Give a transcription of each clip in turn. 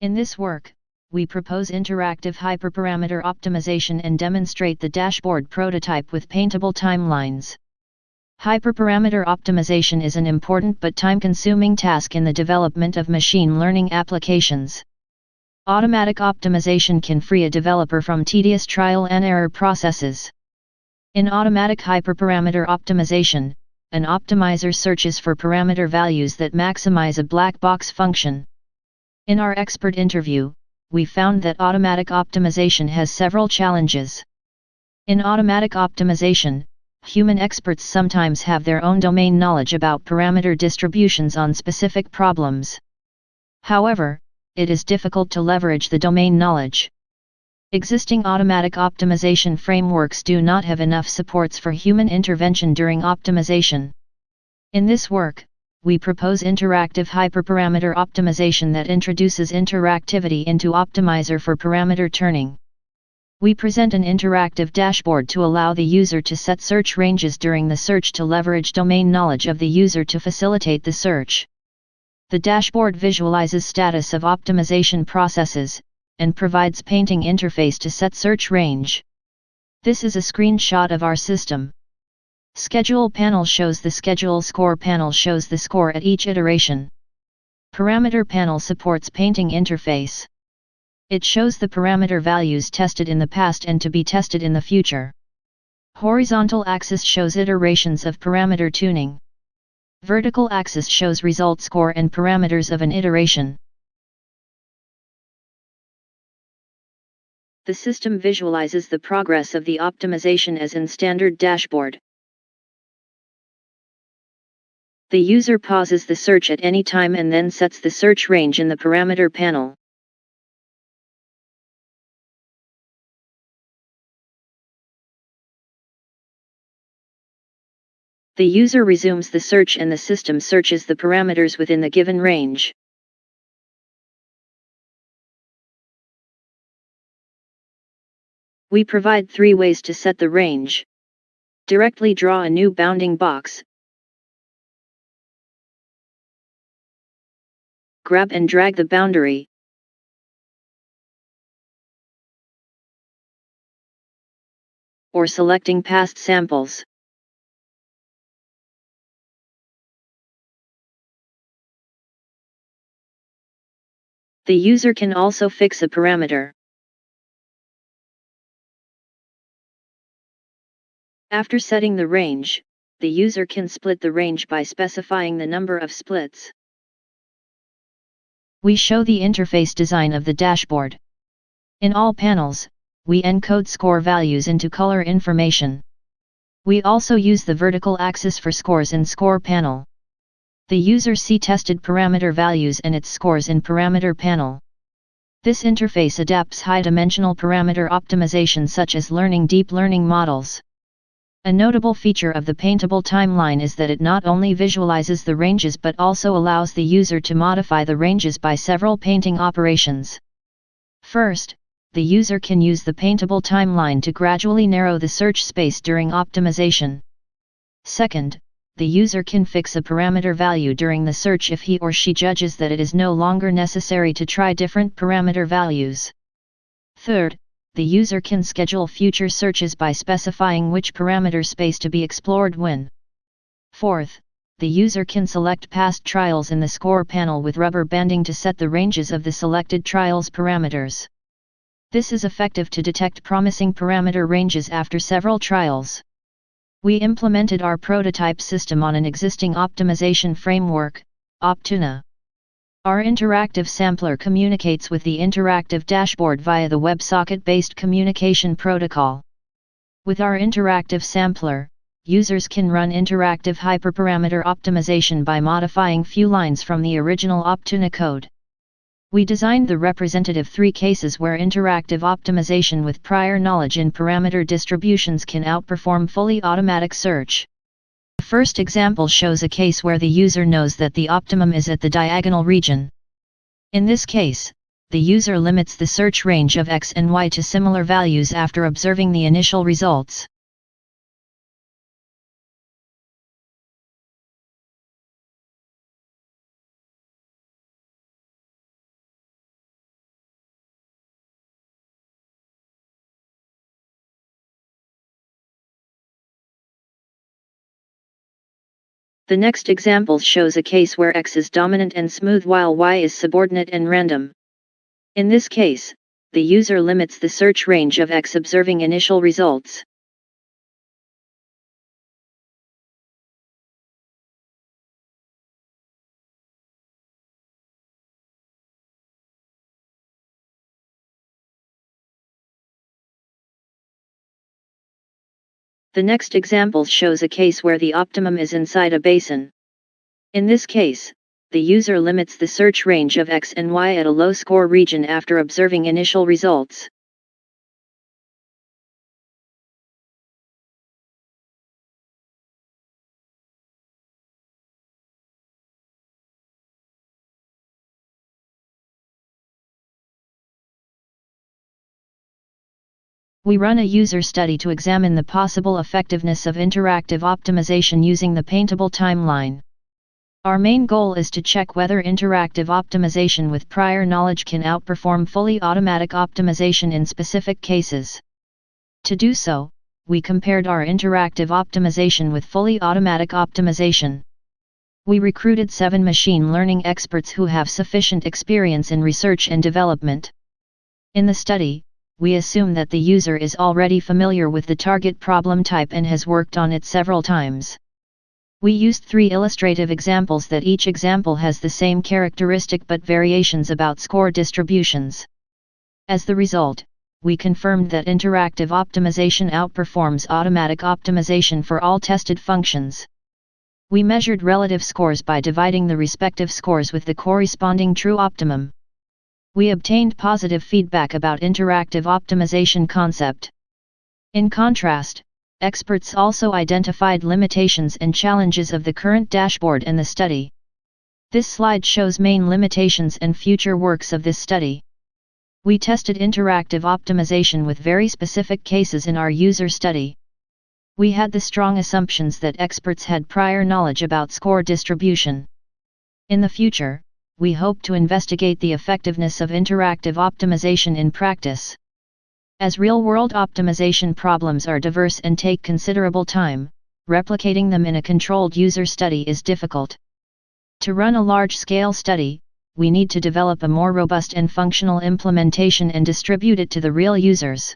In this work, we propose interactive hyperparameter optimization and demonstrate the dashboard prototype with Paintable Timelines. Hyperparameter optimization is an important but time-consuming task in the development of machine learning applications. Automatic optimization can free a developer from tedious trial and error processes. In automatic hyperparameter optimization, an optimizer searches for parameter values that maximize a black box function. In our expert interview, we found that automatic optimization has several challenges. In automatic optimization, human experts sometimes have their own domain knowledge about parameter distributions on specific problems. However, it is difficult to leverage the domain knowledge. Existing automatic optimization frameworks do not have enough supports for human intervention during optimization. In this work, we propose interactive hyperparameter optimization that introduces interactivity into optimizer for parameter turning. We present an interactive dashboard to allow the user to set search ranges during the search to leverage domain knowledge of the user to facilitate the search. The dashboard visualizes status of optimization processes, and provides painting interface to set search range. This is a screenshot of our system. Schedule panel shows the schedule, score panel shows the score at each iteration. Parameter panel supports painting interface. It shows the parameter values tested in the past and to be tested in the future. Horizontal axis shows iterations of parameter tuning. Vertical axis shows result score and parameters of an iteration. The system visualizes the progress of the optimization as in standard dashboard. The user pauses the search at any time and then sets the search range in the parameter panel. The user resumes the search and the system searches the parameters within the given range. We provide 3 ways to set the range. Directly draw a new bounding box. Grab and drag the boundary. Or selecting past samples. The user can also fix a parameter. After setting the range, the user can split the range by specifying the number of splits. We show the interface design of the dashboard. In all panels, we encode score values into color information. We also use the vertical axis for scores in score panel. The user sees tested parameter values and its scores in parameter panel. This interface adapts high-dimensional parameter optimization such as learning deep learning models. A notable feature of the Paintable Timeline is that it not only visualizes the ranges but also allows the user to modify the ranges by several painting operations. First, the user can use the Paintable Timeline to gradually narrow the search space during optimization. Second, the user can fix a parameter value during the search if he or she judges that it is no longer necessary to try different parameter values. Third, the user can schedule future searches by specifying which parameter space to be explored when. Fourth, the user can select past trials in the score panel with rubber banding to set the ranges of the selected trials parameters. This is effective to detect promising parameter ranges after several trials. We implemented our prototype system on an existing optimization framework, Optuna. Our interactive sampler communicates with the interactive dashboard via the WebSocket-based communication protocol. With our interactive sampler, users can run interactive hyperparameter optimization by modifying few lines from the original Optuna code. We designed the representative 3 cases where interactive optimization with prior knowledge in parameter distributions can outperform fully automatic search. The first example shows a case where the user knows that the optimum is at the diagonal region. In this case, the user limits the search range of X and Y to similar values after observing the initial results. The next example shows a case where X is dominant and smooth while Y is subordinate and random. In this case, the user limits the search range of X observing initial results. The next example shows a case where the optimum is inside a basin. In this case, the user limits the search range of X and Y at a low score region after observing initial results. We run a user study to examine the possible effectiveness of interactive optimization using the Paintable Timeline. Our main goal is to check whether interactive optimization with prior knowledge can outperform fully automatic optimization in specific cases. To do so, we compared our interactive optimization with fully automatic optimization. We recruited 7 machine learning experts who have sufficient experience in research and development. In the study, we assume that the user is already familiar with the target problem type and has worked on it several times. We used 3 illustrative examples that each example has the same characteristic but variations about score distributions. As the result, we confirmed that interactive optimization outperforms automatic optimization for all tested functions. We measured relative scores by dividing the respective scores with the corresponding true optimum. We obtained positive feedback about interactive optimization concept. In contrast, experts also identified limitations and challenges of the current dashboard and the study. This slide shows main limitations and future works of this study. We tested interactive optimization with very specific cases in our user study. We had the strong assumptions that experts had prior knowledge about score distribution. In the future, we hope to investigate the effectiveness of interactive optimization in practice. As real-world optimization problems are diverse and take considerable time, replicating them in a controlled user study is difficult. To run a large-scale study, we need to develop a more robust and functional implementation and distribute it to the real users.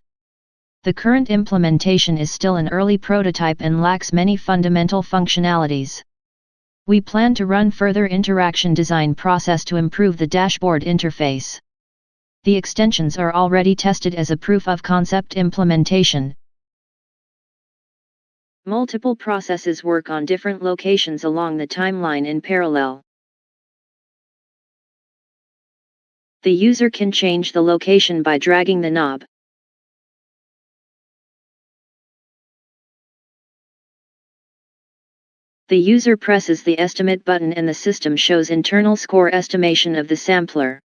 The current implementation is still an early prototype and lacks many fundamental functionalities. We plan to run further interaction design process to improve the dashboard interface. The extensions are already tested as a proof of concept implementation. Multiple processes work on different locations along the timeline in parallel. The user can change the location by dragging the knob. The user presses the estimate button and the system shows internal score estimation of the sampler.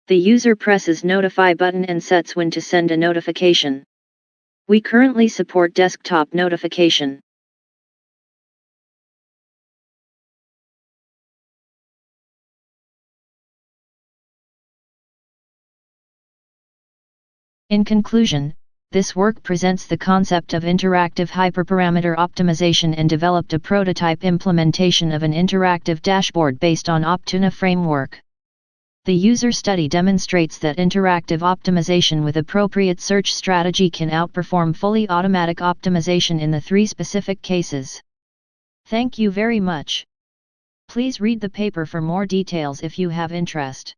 The user presses Notify button and sets when to send a notification. We currently support desktop notification. In conclusion, this work presents the concept of interactive hyperparameter optimization and developed a prototype implementation of an interactive dashboard based on Optuna framework. The user study demonstrates that interactive optimization with appropriate search strategy can outperform fully automatic optimization in the 3 specific cases. Thank you very much. Please read the paper for more details if you have interest.